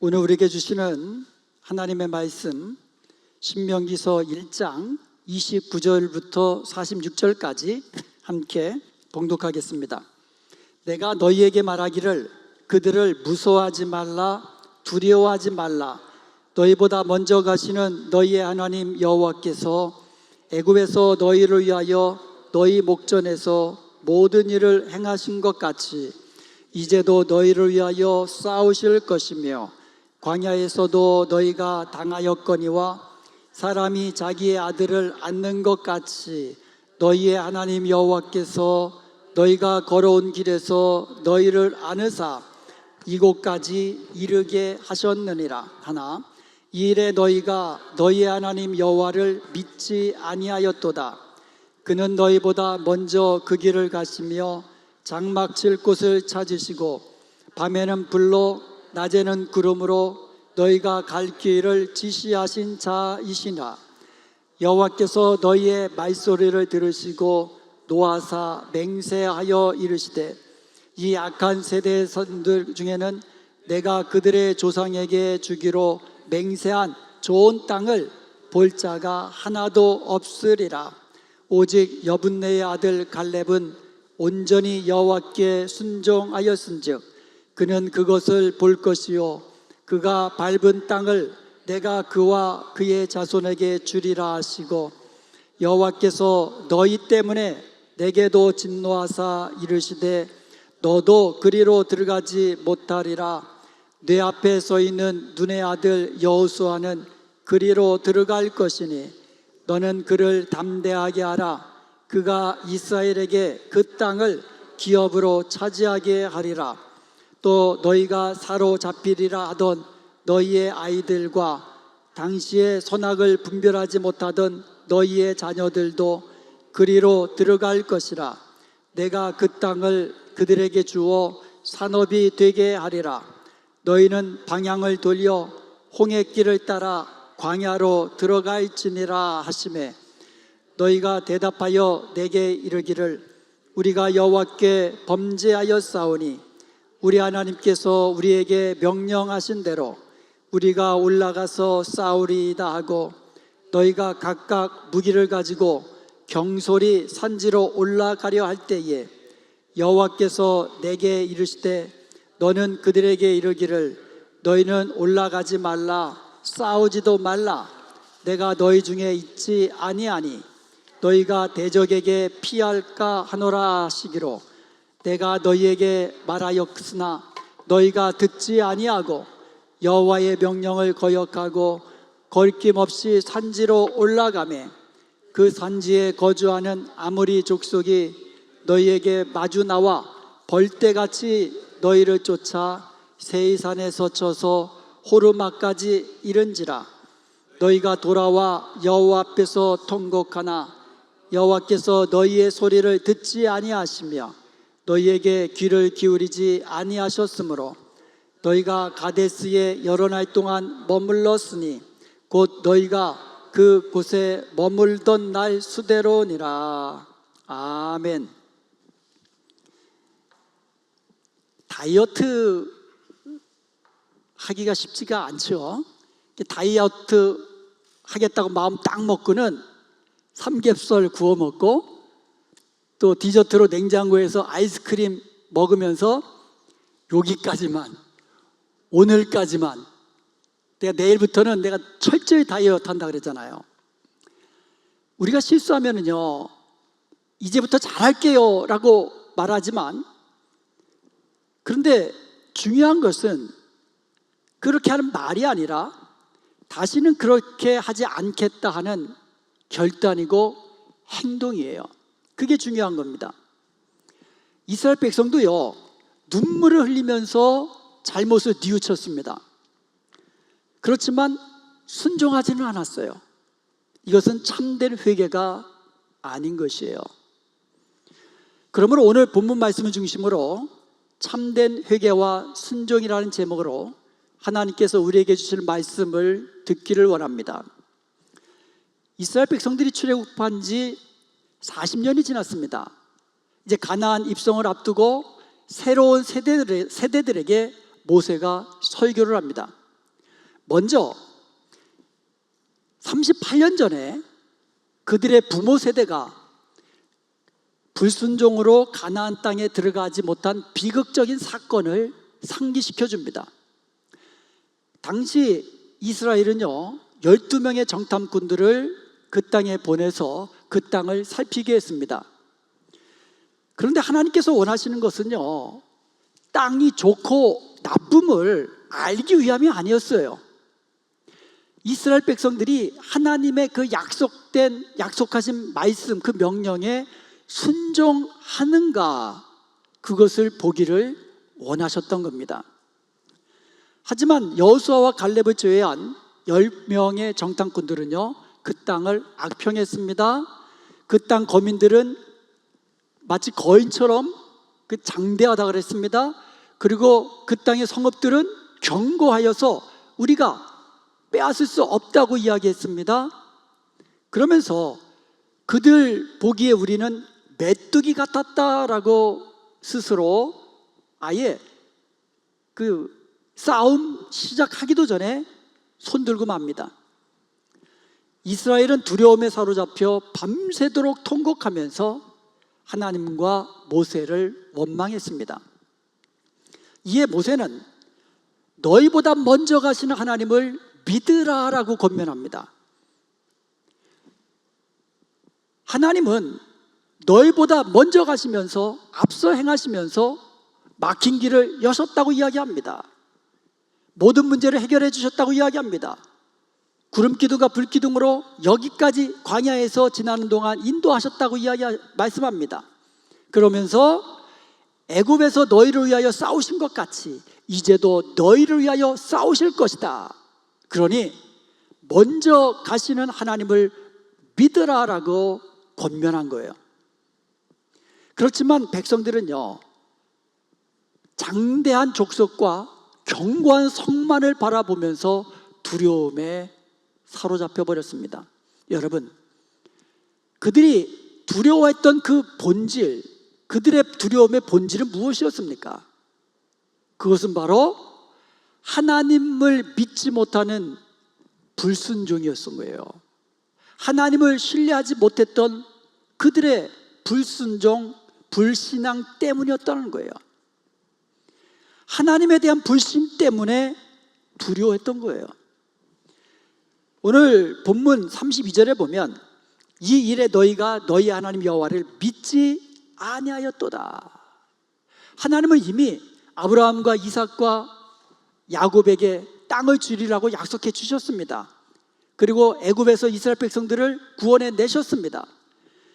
오늘 우리에게 주시는 하나님의 말씀 신명기서 1장 29절부터 46절까지 함께 봉독하겠습니다. 내가 너희에게 말하기를 그들을 무서워하지 말라, 두려워하지 말라. 너희보다 먼저 가시는 너희의 하나님 여호와께서 애굽에서 너희를 위하여 너희 목전에서 모든 일을 행하신 것 같이 이제도 너희를 위하여 싸우실 것이며, 광야에서도 너희가 당하였거니와 사람이 자기의 아들을 안는 것 같이 너희의 하나님 여호와께서 너희가 걸어온 길에서 너희를 안으사 이곳까지 이르게 하셨느니라 하나, 이 일에 너희가 너희의 하나님 여호와를 믿지 아니하였도다. 그는 너희보다 먼저 그 길을 가시며 장막 칠 곳을 찾으시고 밤에는 불로 낮에는 구름으로 너희가 갈 길을 지시하신 자이시나, 여호와께서 너희의 말소리를 들으시고 노하사 맹세하여 이르시되, 이 악한 세대의 선들 중에는 내가 그들의 조상에게 주기로 맹세한 좋은 땅을 볼 자가 하나도 없으리라. 오직 여분네의 아들 갈렙은 온전히 여호와께 순종하였은즉 그는 그것을 볼 것이요 그가 밟은 땅을 내가 그와 그의 자손에게 주리라 하시고, 여호와께서 너희 때문에 내게도 진노하사 이르시되 너도 그리로 들어가지 못하리라. 내 앞에 서 있는 눈의 아들 여호수아는 그리로 들어갈 것이니 너는 그를 담대하게 하라. 그가 이스라엘에게 그 땅을 기업으로 차지하게 하리라. 또 너희가 사로잡히리라 하던 너희의 아이들과 당시의 선악을 분별하지 못하던 너희의 자녀들도 그리로 들어갈 것이라. 내가 그 땅을 그들에게 주어 산업이 되게 하리라. 너희는 방향을 돌려 홍해길을 따라 광야로 들어갈지니라 하시매, 너희가 대답하여 내게 이르기를 우리가 여호와께 범죄하였사오니 우리 하나님께서 우리에게 명령하신 대로 우리가 올라가서 싸우리이다 하고, 너희가 각각 무기를 가지고 경솔히 산지로 올라가려 할 때에 여호와께서 내게 이르시되 너는 그들에게 이르기를 너희는 올라가지 말라, 싸우지도 말라. 내가 너희 중에 있지 아니하니 너희가 대적에게 피할까 하노라 하시기로, 내가 너희에게 말하였으나 너희가 듣지 아니하고 여호와의 명령을 거역하고 거리낌없이 산지로 올라가매, 그 산지에 거주하는 아모리 족속이 너희에게 마주 나와 벌떼같이 너희를 쫓아 세이산에서 쳐서 호르마까지 이른지라. 너희가 돌아와 여호와 앞에서 통곡하나 여호와께서 너희의 소리를 듣지 아니하시며 너희에게 귀를 기울이지 아니하셨으므로 너희가 가데스에 여러 날 동안 머물렀으니 곧 너희가 그 곳에 머물던 날 수대로니라. 아멘. 다이어트 하기가 쉽지가 않죠. 다이어트 하겠다고 마음 딱 먹고는 삼겹살 구워 먹고 또 디저트로 냉장고에서 아이스크림 먹으면서 여기까지만, 오늘까지만, 내가 내일부터는 내가 철저히 다이어트 한다 그랬잖아요. 우리가 실수하면은요, 이제부터 잘할게요 라고 말하지만, 그런데 중요한 것은 그렇게 하는 말이 아니라 다시는 그렇게 하지 않겠다 하는 결단이고 행동이에요. 그게 중요한 겁니다. 이스라엘 백성도요, 눈물을 흘리면서 잘못을 뉘우쳤습니다. 그렇지만 순종하지는 않았어요. 이것은 참된 회개가 아닌 것이에요. 그러므로 오늘 본문 말씀을 중심으로 참된 회개와 순종이라는 제목으로 하나님께서 우리에게 주실 말씀을 듣기를 원합니다. 이스라엘 백성들이 출애굽한 지 40년이 지났습니다. 이제 가나안 입성을 앞두고 새로운 세대들에게 모세가 설교를 합니다. 먼저 38년 전에 그들의 부모 세대가 불순종으로 가나안 땅에 들어가지 못한 비극적인 사건을 상기시켜 줍니다. 당시 이스라엘은요 12명의 정탐꾼들을 그 땅에 보내서 그 땅을 살피게 했습니다. 그런데 하나님께서 원하시는 것은요 땅이 좋고 나쁨을 알기 위함이 아니었어요. 이스라엘 백성들이 하나님의 그 약속하신 말씀, 그 명령에 순종하는가, 그것을 보기를 원하셨던 겁니다. 하지만 여호수아와 갈렙을 제외한 10명의 정탐꾼들은요 그 땅을 악평했습니다. 그 땅 거민들은 마치 거인처럼 그 장대하다 그랬습니다. 그리고 그 땅의 성읍들은 견고하여서 우리가 빼앗을 수 없다고 이야기했습니다. 그러면서 그들 보기에 우리는 메뚜기 같았다라고 스스로 아예 그 싸움 시작하기도 전에 손들고 맙니다. 이스라엘은 두려움에 사로잡혀 밤새도록 통곡하면서 하나님과 모세를 원망했습니다. 이에 모세는 너희보다 먼저 가시는 하나님을 믿으라라고 권면합니다. 하나님은 너희보다 먼저 가시면서 앞서 행하시면서 막힌 길을 여셨다고 이야기합니다. 모든 문제를 해결해 주셨다고 이야기합니다. 구름기둥과 불기둥으로 여기까지 광야에서 지나는 동안 인도하셨다고 말씀합니다. 그러면서 애굽에서 너희를 위하여 싸우신 것 같이 이제도 너희를 위하여 싸우실 것이다. 그러니 먼저 가시는 하나님을 믿으라라고 권면한 거예요. 그렇지만 백성들은요 장대한 족속과 견고한 성만을 바라보면서 두려움에 사로잡혀 버렸습니다. 여러분, 그들이 두려워했던 그 본질, 그들의 두려움의 본질은 무엇이었습니까? 그것은 바로 하나님을 믿지 못하는 불순종이었던 거예요. 하나님을 신뢰하지 못했던 그들의 불순종, 불신앙 때문이었다는 거예요. 하나님에 대한 불신 때문에 두려워했던 거예요. 오늘 본문 32절에 보면 이 일에 너희가 너희 하나님 여호와를 믿지 아니하였도다. 하나님은 이미 아브라함과 이삭과 야곱에게 땅을 주리라고 약속해 주셨습니다. 그리고 애굽에서 이스라엘 백성들을 구원해 내셨습니다.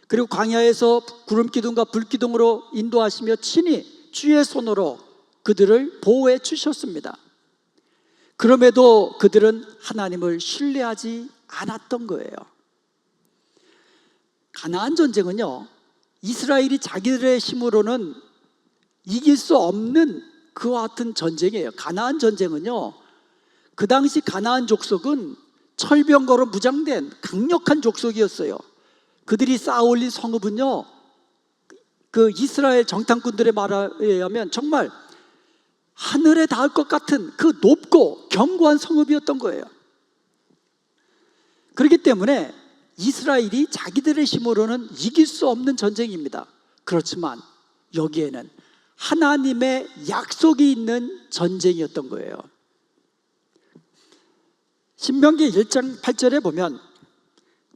그리고 광야에서 구름기둥과 불기둥으로 인도하시며 친히 주의 손으로 그들을 보호해 주셨습니다. 그럼에도 그들은 하나님을 신뢰하지 않았던 거예요. 가나안 전쟁은요 이스라엘이 자기들의 힘으로는 이길 수 없는 그와 같은 전쟁이에요. 가나안 전쟁은요 그 당시 가나안 족속은 철병거로 무장된 강력한 족속이었어요. 그들이 쌓아올린 성읍은요 그 이스라엘 정탐꾼들의 말에 의하면 정말 하늘에 닿을 것 같은 그 높고 견고한 성읍이었던 거예요. 그렇기 때문에 이스라엘이 자기들의 힘으로는 이길 수 없는 전쟁입니다. 그렇지만 여기에는 하나님의 약속이 있는 전쟁이었던 거예요. 신명기 1장 8절에 보면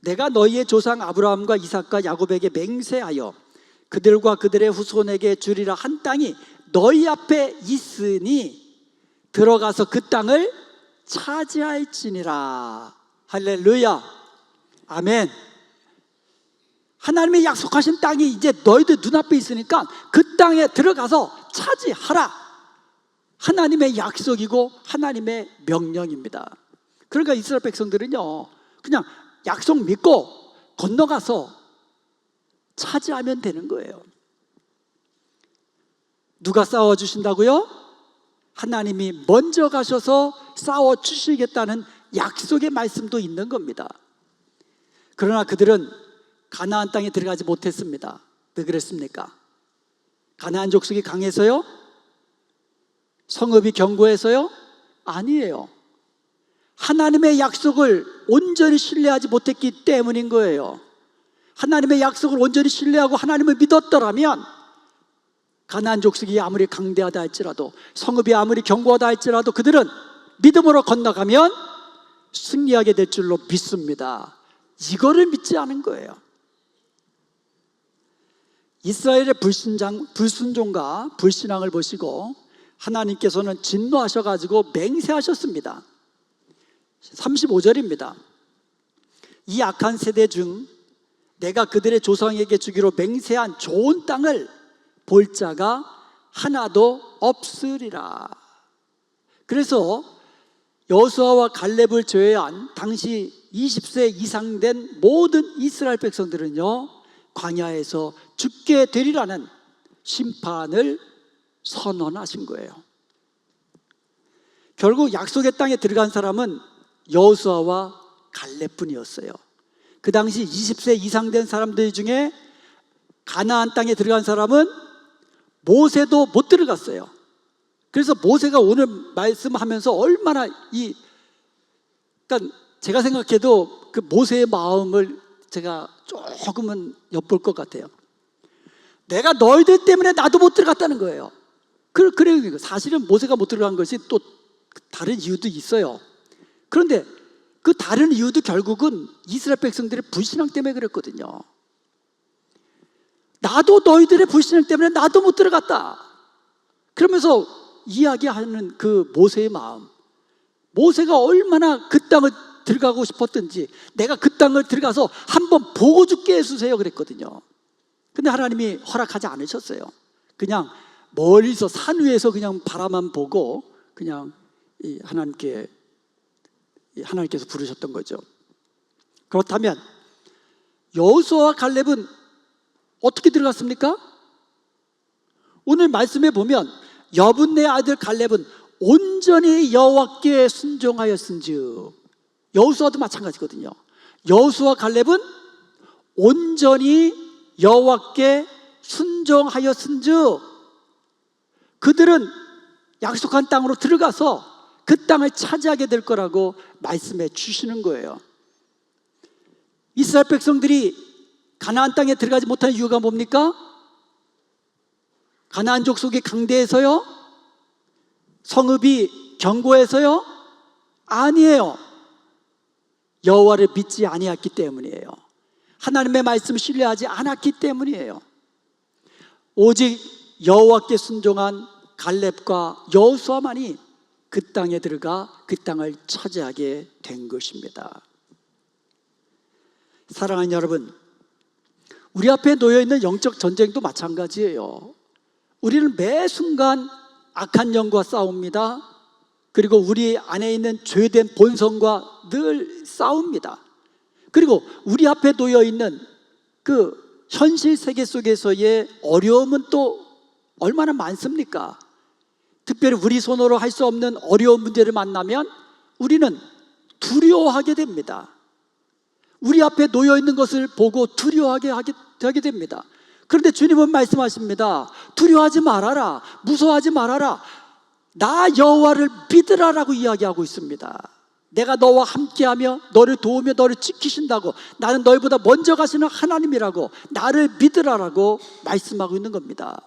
내가 너희의 조상 아브라함과 이삭과 야곱에게 맹세하여 그들과 그들의 후손에게 주리라 한 땅이 너희 앞에 있으니 들어가서 그 땅을 차지할지니라. 할렐루야, 아멘. 하나님의 약속하신 땅이 이제 너희들 눈앞에 있으니까 그 땅에 들어가서 차지하라. 하나님의 약속이고 하나님의 명령입니다. 그러니까 이스라엘 백성들은요 그냥 약속 믿고 건너가서 차지하면 되는 거예요. 누가 싸워주신다고요? 하나님이 먼저 가셔서 싸워주시겠다는 약속의 말씀도 있는 겁니다. 그러나 그들은 가나안 땅에 들어가지 못했습니다. 왜 그랬습니까? 가나안 족속이 강해서요? 성읍이 견고해서요? 아니에요. 하나님의 약속을 온전히 신뢰하지 못했기 때문인 거예요. 하나님의 약속을 온전히 신뢰하고 하나님을 믿었더라면 가나안 족속이 아무리 강대하다 할지라도, 성읍이 아무리 견고하다 할지라도 그들은 믿음으로 건너가면 승리하게 될 줄로 믿습니다. 이거를 믿지 않은 거예요. 이스라엘의 불순종과 불신앙을 보시고 하나님께서는 진노하셔가지고 맹세하셨습니다. 35절입니다. 이 악한 세대 중 내가 그들의 조상에게 주기로 맹세한 좋은 땅을 볼 자가 하나도 없으리라. 그래서 여호수아와 갈렙을 제외한 당시 20세 이상 된 모든 이스라엘 백성들은요, 광야에서 죽게 되리라는 심판을 선언하신 거예요. 결국 약속의 땅에 들어간 사람은 여호수아와 갈렙뿐이었어요. 그 당시 20세 이상 된 사람들 중에 가나안 땅에 들어간 사람은 모세도 못 들어갔어요. 그래서 모세가 오늘 말씀하면서 얼마나 그러니까 제가 생각해도 그 모세의 마음을 제가 조금은 엿볼 것 같아요. 내가 너희들 때문에 나도 못 들어갔다는 거예요. 그래요. 사실은 모세가 못 들어간 것이 또 다른 이유도 있어요. 그런데 그 다른 이유도 결국은 이스라엘 백성들의 불신앙 때문에 그랬거든요. 나도 너희들의 불신앙 때문에 나도 못 들어갔다. 그러면서 이야기하는 그 모세의 마음, 모세가 얼마나 그 땅을 들어가고 싶었던지, 내가 그 땅을 들어가서 한번 보고 죽게 해주세요 그랬거든요. 근데 하나님이 허락하지 않으셨어요. 그냥 멀리서 산 위에서 그냥 바라만 보고 그냥 하나님께서 부르셨던 거죠. 그렇다면 여호수아와 갈렙은 어떻게 들어갔습니까? 오늘 말씀에 보면 여분네 아들 갈렙은 온전히 여호와께 순종하였은즉, 여호수아도 마찬가지거든요. 여호수아 갈렙은 온전히 여호와께 순종하였은즉 그들은 약속한 땅으로 들어가서 그 땅을 차지하게 될 거라고 말씀해 주시는 거예요. 이스라엘 백성들이 가나안 땅에 들어가지 못하는 이유가 뭡니까? 가나안 족속이 강대해서요? 성읍이 견고해서요? 아니에요. 여호와를 믿지 아니했기 때문이에요. 하나님의 말씀을 신뢰하지 않았기 때문이에요. 오직 여호와께 순종한 갈렙과 여호수아만이 그 땅에 들어가 그 땅을 차지하게 된 것입니다. 사랑하는 여러분, 우리 앞에 놓여있는 영적 전쟁도 마찬가지예요. 우리는 매 순간 악한 영과 싸웁니다. 그리고 우리 안에 있는 죄된 본성과 늘 싸웁니다. 그리고 우리 앞에 놓여있는 그 현실 세계 속에서의 어려움은 또 얼마나 많습니까? 특별히 우리 손으로 할 수 없는 어려운 문제를 만나면 우리는 두려워하게 됩니다. 우리 앞에 놓여있는 것을 보고 두려워하게 하게 됩니다. 그런데 주님은 말씀하십니다. 두려워하지 말아라, 무서워하지 말아라, 나 여호와를 믿으라라고 이야기하고 있습니다. 내가 너와 함께하며 너를 도우며 너를 지키신다고, 나는 너희보다 먼저 가시는 하나님이라고, 나를 믿으라라고 말씀하고 있는 겁니다.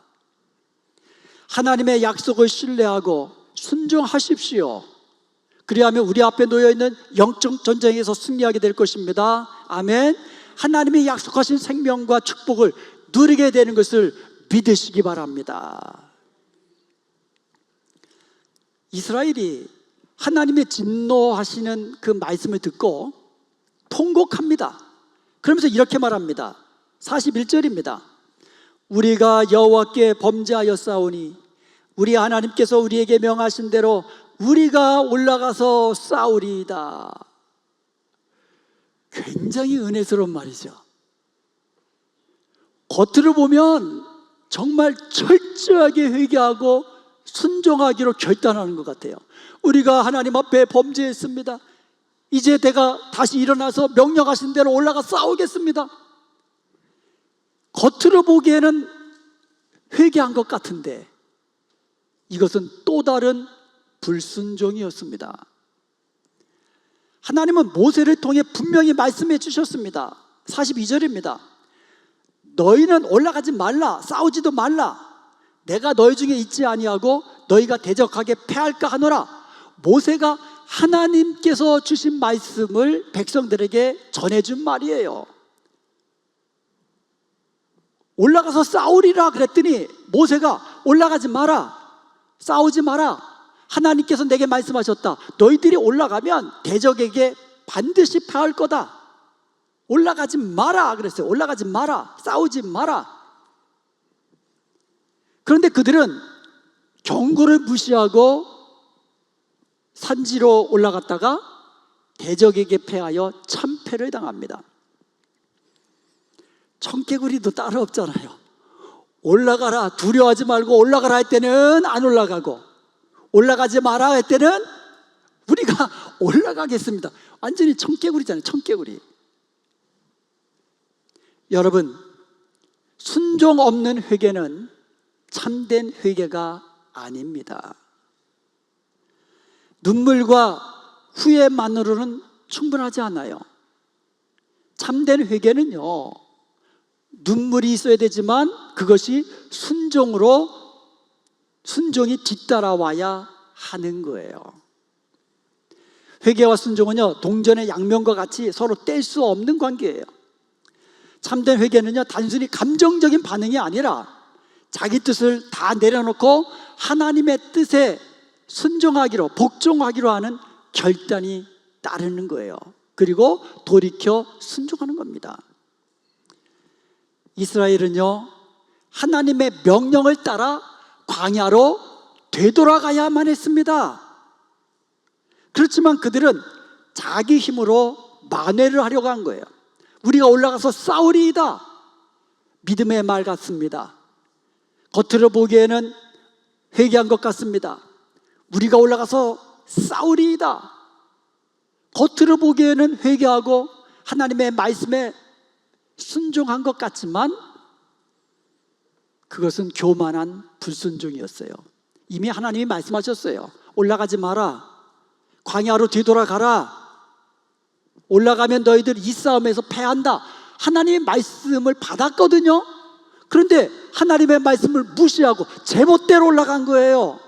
하나님의 약속을 신뢰하고 순종하십시오. 그리하면 우리 앞에 놓여있는 영적 전쟁에서 승리하게 될 것입니다. 아멘. 하나님이 약속하신 생명과 축복을 누리게 되는 것을 믿으시기 바랍니다. 이스라엘이 하나님의 진노하시는 그 말씀을 듣고 통곡합니다. 그러면서 이렇게 말합니다. 41절입니다. 우리가 여호와께 범죄하였사오니 우리 하나님께서 우리에게 명하신 대로 우리가 올라가서 싸우리이다. 굉장히 은혜스러운 말이죠. 겉으로 보면 정말 철저하게 회개하고 순종하기로 결단하는 것 같아요. 우리가 하나님 앞에 범죄했습니다. 이제 내가 다시 일어나서 명령하신 대로 올라가 싸우겠습니다. 겉으로 보기에는 회개한 것 같은데 이것은 또 다른 불순종이었습니다. 하나님은 모세를 통해 분명히 말씀해 주셨습니다. 42절입니다. 너희는 올라가지 말라, 싸우지도 말라. 내가 너희 중에 있지 아니하고 너희가 대적하게 패할까 하노라. 모세가 하나님께서 주신 말씀을 백성들에게 전해준 말이에요. 올라가서 싸우리라 그랬더니 모세가 올라가지 마라, 싸우지 마라. 하나님께서 내게 말씀하셨다. 너희들이 올라가면 대적에게 반드시 패할 거다. 올라가지 마라 그랬어요. 올라가지 마라, 싸우지 마라. 그런데 그들은 경고를 무시하고 산지로 올라갔다가 대적에게 패하여 참패를 당합니다. 청개구리도 따로 없잖아요. 올라가라, 두려워하지 말고 올라가라 할 때는 안 올라가고, 올라가지 마라 할 때는 우리가 올라가겠습니다. 완전히 청개구리잖아요. 청개구리. 여러분, 순종 없는 회개는 참된 회개가 아닙니다. 눈물과 후회만으로는 충분하지 않아요. 참된 회개는요, 눈물이 있어야 되지만 그것이 순종이 뒤따라와야 하는 거예요. 회개와 순종은요, 동전의 양면과 같이 서로 뗄 수 없는 관계예요. 참된 회개는요, 단순히 감정적인 반응이 아니라 자기 뜻을 다 내려놓고 하나님의 뜻에 순종하기로, 복종하기로 하는 결단이 따르는 거예요. 그리고 돌이켜 순종하는 겁니다. 이스라엘은요, 하나님의 명령을 따라 광야로 되돌아가야만 했습니다. 그렇지만 그들은 자기 힘으로 만회를 하려고 한 거예요. 우리가 올라가서 싸우리이다. 믿음의 말 같습니다. 겉으로 보기에는 회개한 것 같습니다. 우리가 올라가서 싸우리이다. 겉으로 보기에는 회개하고 하나님의 말씀에 순종한 것 같지만 그것은 교만한 불순종이었어요. 이미 하나님이 말씀하셨어요. 올라가지 마라, 광야로 뒤돌아가라. 올라가면 너희들 이 싸움에서 패한다. 하나님의 말씀을 받았거든요. 그런데 하나님의 말씀을 무시하고 제멋대로 올라간 거예요.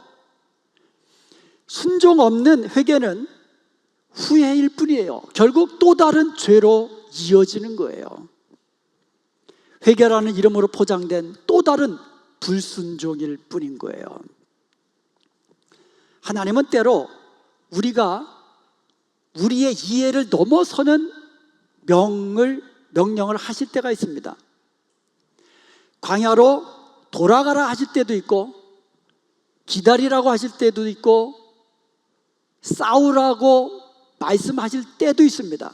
순종 없는 회개는 후회일 뿐이에요. 결국 또 다른 죄로 이어지는 거예요. 회개라는 이름으로 포장된 또 다른 불순종일 뿐인 거예요. 하나님은 때로 우리가 우리의 이해를 넘어서는 명령을 하실 때가 있습니다. 광야로 돌아가라 하실 때도 있고, 기다리라고 하실 때도 있고, 싸우라고 말씀하실 때도 있습니다.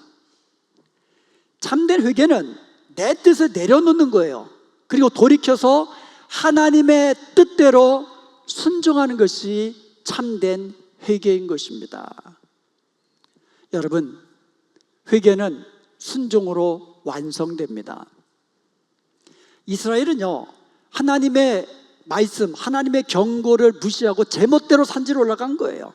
참된 회개는 내 뜻을 내려놓는 거예요. 그리고 돌이켜서 하나님의 뜻대로 순종하는 것이 참된 회개인 것입니다. 여러분, 회개는 순종으로 완성됩니다. 이스라엘은요, 하나님의 말씀, 하나님의 경고를 무시하고 제멋대로 산지로 올라간 거예요.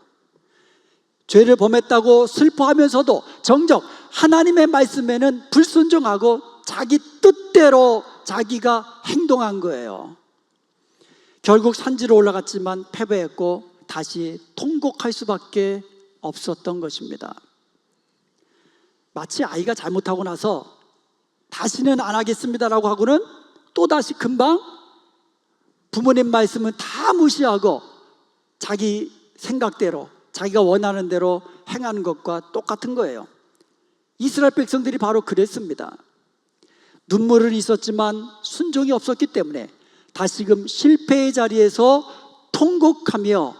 죄를 범했다고 슬퍼하면서도 정작 하나님의 말씀에는 불순종하고 자기 뜻대로 자기가 행동한 거예요. 결국 산지로 올라갔지만 패배했고 다시 통곡할 수밖에 없었던 것입니다. 마치 아이가 잘못하고 나서 다시는 안 하겠습니다라고 하고는 또다시 금방 부모님 말씀은 다 무시하고 자기 생각대로, 자기가 원하는 대로 행하는 것과 똑같은 거예요. 이스라엘 백성들이 바로 그랬습니다. 눈물은 있었지만 순종이 없었기 때문에 다시금 실패의 자리에서 통곡하며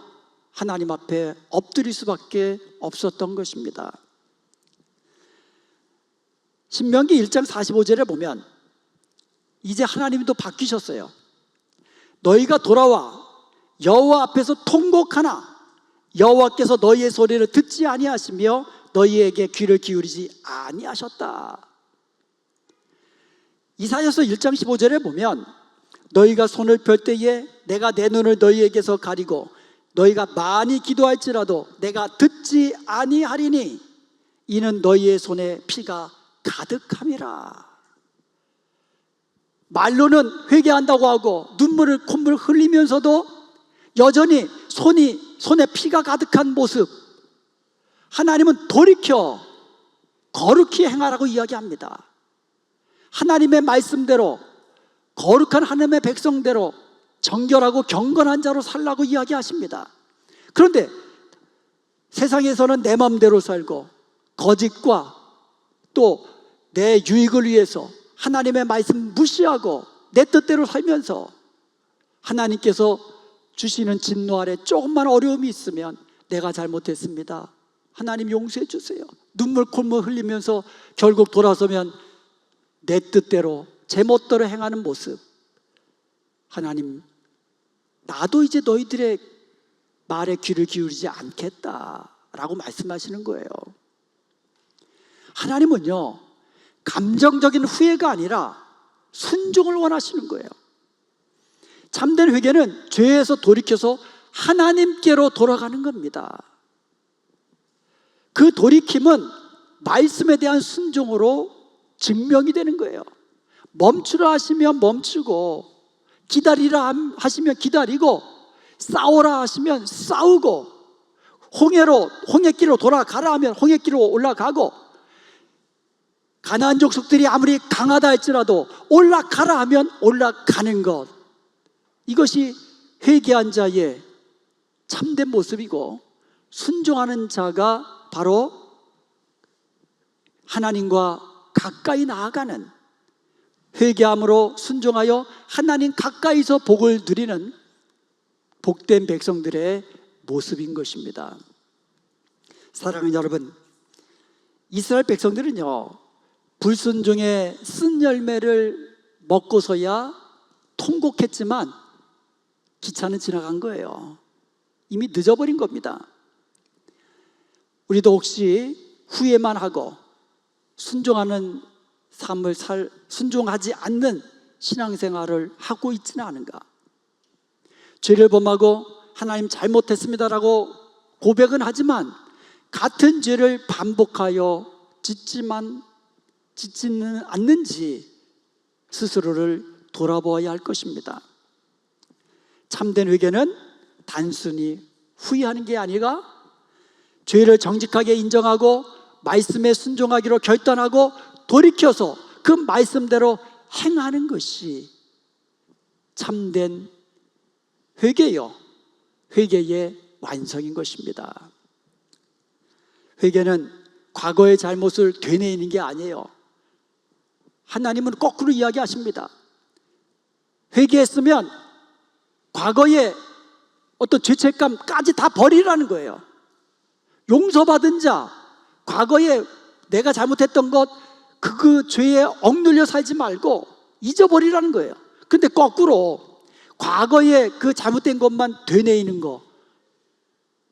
하나님 앞에 엎드릴 수밖에 없었던 것입니다. 신명기 1장 45절에 보면 이제 하나님도 바뀌셨어요. 너희가 돌아와 여호와 앞에서 통곡하나 여호와께서 너희의 소리를 듣지 아니하시며 너희에게 귀를 기울이지 아니하셨다. 이사야서 1장 15절에 보면 너희가 손을 펼 때에 내가 내 눈을 너희에게서 가리고 너희가 많이 기도할지라도 내가 듣지 아니하리니 이는 너희의 손에 피가 가득함이라. 말로는 회개한다고 하고 눈물을 콧물 흘리면서도 여전히 손에 피가 가득한 모습, 하나님은 돌이켜 거룩히 행하라고 이야기합니다. 하나님의 말씀대로, 거룩한 하나님의 백성대로 정결하고 경건한 자로 살라고 이야기하십니다. 그런데 세상에서는 내 마음대로 살고 거짓과 또 내 유익을 위해서 하나님의 말씀 무시하고 내 뜻대로 살면서 하나님께서 주시는 진노 아래 조금만 어려움이 있으면 내가 잘못했습니다, 하나님 용서해 주세요, 눈물 콧물 흘리면서 결국 돌아서면 내 뜻대로 제 멋대로 행하는 모습, 하나님 나도 이제 너희들의 말에 귀를 기울이지 않겠다라고 말씀하시는 거예요. 하나님은요, 감정적인 후회가 아니라 순종을 원하시는 거예요. 참된 회개는 죄에서 돌이켜서 하나님께로 돌아가는 겁니다. 그 돌이킴은 말씀에 대한 순종으로 증명이 되는 거예요. 멈추라 하시면 멈추고, 기다리라 하시면 기다리고, 싸우라 하시면 싸우고, 홍해길로 돌아가라 하면 홍해길로 올라가고, 가나안 족속들이 아무리 강하다 할지라도 올라가라 하면 올라가는 것, 이것이 회개한 자의 참된 모습이고, 순종하는 자가 바로 하나님과 가까이 나아가는, 회개함으로 순종하여 하나님 가까이서 복을 누리는 복된 백성들의 모습인 것입니다. 사랑하는 여러분, 이스라엘 백성들은요, 불순종의 쓴 열매를 먹고서야 통곡했지만 기차는 지나간 거예요. 이미 늦어버린 겁니다. 우리도 혹시 후회만 하고 순종하는 삶을 순종하지 않는 신앙생활을 하고 있지는 않은가? 죄를 범하고 하나님 잘못했습니다라고 고백은 하지만 같은 죄를 반복하여 짓지는 않는지 스스로를 돌아보아야 할 것입니다. 참된 회개는 단순히 후회하는 게 아니라 죄를 정직하게 인정하고 말씀에 순종하기로 결단하고 돌이켜서 그 말씀대로 행하는 것이 참된 회개요, 회개의 완성인 것입니다. 회개는 과거의 잘못을 되뇌이는 게 아니에요. 하나님은 거꾸로 이야기하십니다. 회개했으면 과거의 어떤 죄책감까지 다 버리라는 거예요. 용서받은 자, 과거에 내가 잘못했던 것, 그 죄에 억눌려 살지 말고 잊어버리라는 거예요. 근데 거꾸로 과거에 그 잘못된 것만 되뇌이는 거,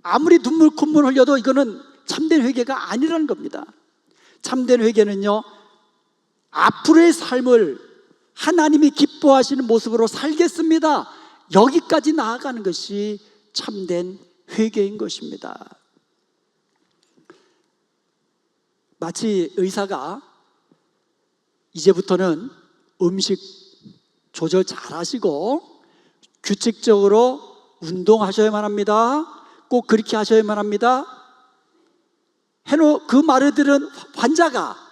아무리 눈물 콧물 흘려도 이거는 참된 회개가 아니라는 겁니다. 참된 회개는요, 앞으로의 삶을 하나님이 기뻐하시는 모습으로 살겠습니다, 여기까지 나아가는 것이 참된 회개인 것입니다. 마치 의사가 이제부터는 음식 조절 잘 하시고 규칙적으로 운동하셔야만 합니다, 꼭 그렇게 하셔야만 합니다 그 말을 들은 환자가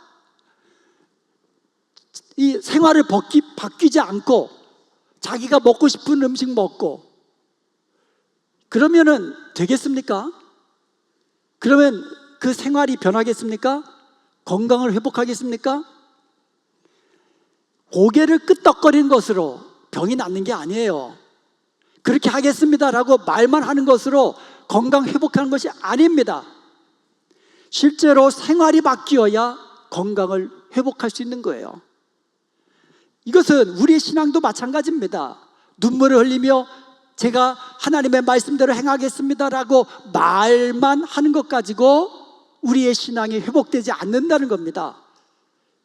이 생활을 바뀌지 않고 자기가 먹고 싶은 음식 먹고 그러면은 되겠습니까? 그러면 그 생활이 변하겠습니까? 건강을 회복하겠습니까? 고개를 끄덕거리는 것으로 병이 낫는 게 아니에요. 그렇게 하겠습니다라고 말만 하는 것으로 건강 회복하는 것이 아닙니다. 실제로 생활이 바뀌어야 건강을 회복할 수 있는 거예요. 이것은 우리의 신앙도 마찬가지입니다. 눈물을 흘리며 제가 하나님의 말씀대로 행하겠습니다라고 말만 하는 것 가지고 우리의 신앙이 회복되지 않는다는 겁니다.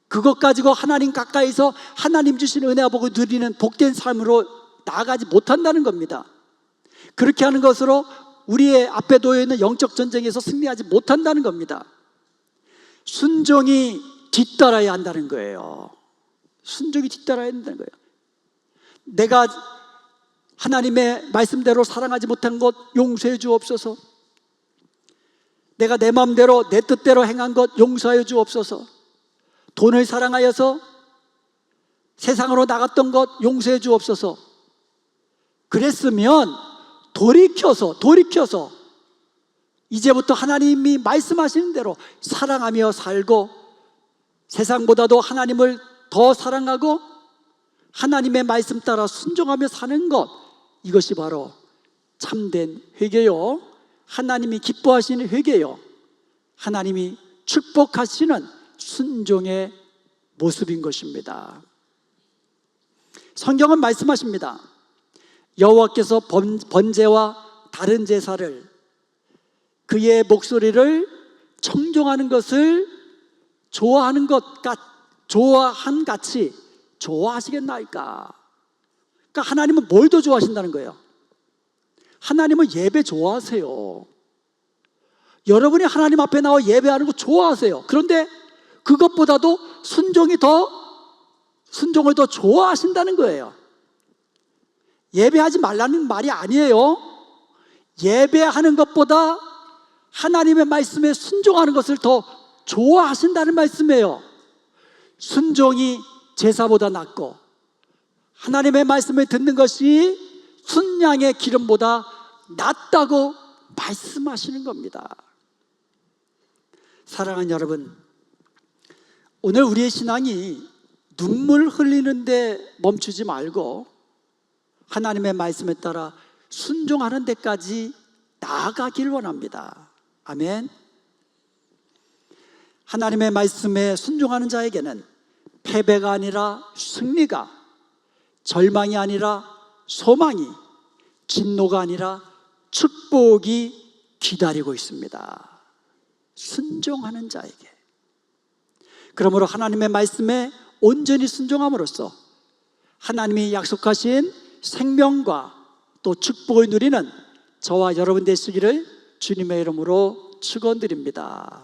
그것 가지고 하나님 가까이서 하나님 주신 은혜와 복을 누리는 복된 삶으로 나아가지 못한다는 겁니다. 그렇게 하는 것으로 우리의 앞에 놓여 있는 영적 전쟁에서 승리하지 못한다는 겁니다. 순종이 뒤따라야 한다는 거예요. 순종이 뒤따라야 한다는 거예요. 내가 하나님의 말씀대로 사랑하지 못한 것 용서해 주옵소서. 내가 내 마음대로 내 뜻대로 행한 것 용서해 주옵소서. 돈을 사랑하여서 세상으로 나갔던 것 용서해 주옵소서. 그랬으면 돌이켜서 이제부터 하나님이 말씀하시는 대로 사랑하며 살고 세상보다도 하나님을 더 사랑하고 하나님의 말씀 따라 순종하며 사는 것, 이것이 바로 참된 회개요, 하나님이 기뻐하시는 회개요, 하나님이 축복하시는 순종의 모습인 것입니다. 성경은 말씀하십니다. 여호와께서 번제와 다른 제사를 그의 목소리를 청종하는 것을 좋아한 같이 좋아하시겠나이까? 그러니까 하나님은 뭘 더 좋아하신다는 거예요? 하나님은 예배 좋아하세요. 여러분이 하나님 앞에 나와 예배하는 거 좋아하세요. 그런데 그것보다도 순종을 더 좋아하신다는 거예요. 예배하지 말라는 말이 아니에요. 예배하는 것보다 하나님의 말씀에 순종하는 것을 더 좋아하신다는 말씀이에요. 순종이 제사보다 낫고 하나님의 말씀을 듣는 것이 순양의 기름보다 낫다고 말씀하시는 겁니다. 사랑하는 여러분, 오늘 우리의 신앙이 눈물 흘리는데 멈추지 말고 하나님의 말씀에 따라 순종하는 데까지 나아가길 원합니다. 아멘. 하나님의 말씀에 순종하는 자에게는 패배가 아니라 승리가, 절망이 아니라 소망이, 진노가 아니라 축복이 기다리고 있습니다. 순종하는 자에게. 그러므로 하나님의 말씀에 온전히 순종함으로써 하나님이 약속하신 생명과 또 축복을 누리는 저와 여러분 되시기를 주님의 이름으로 축원드립니다.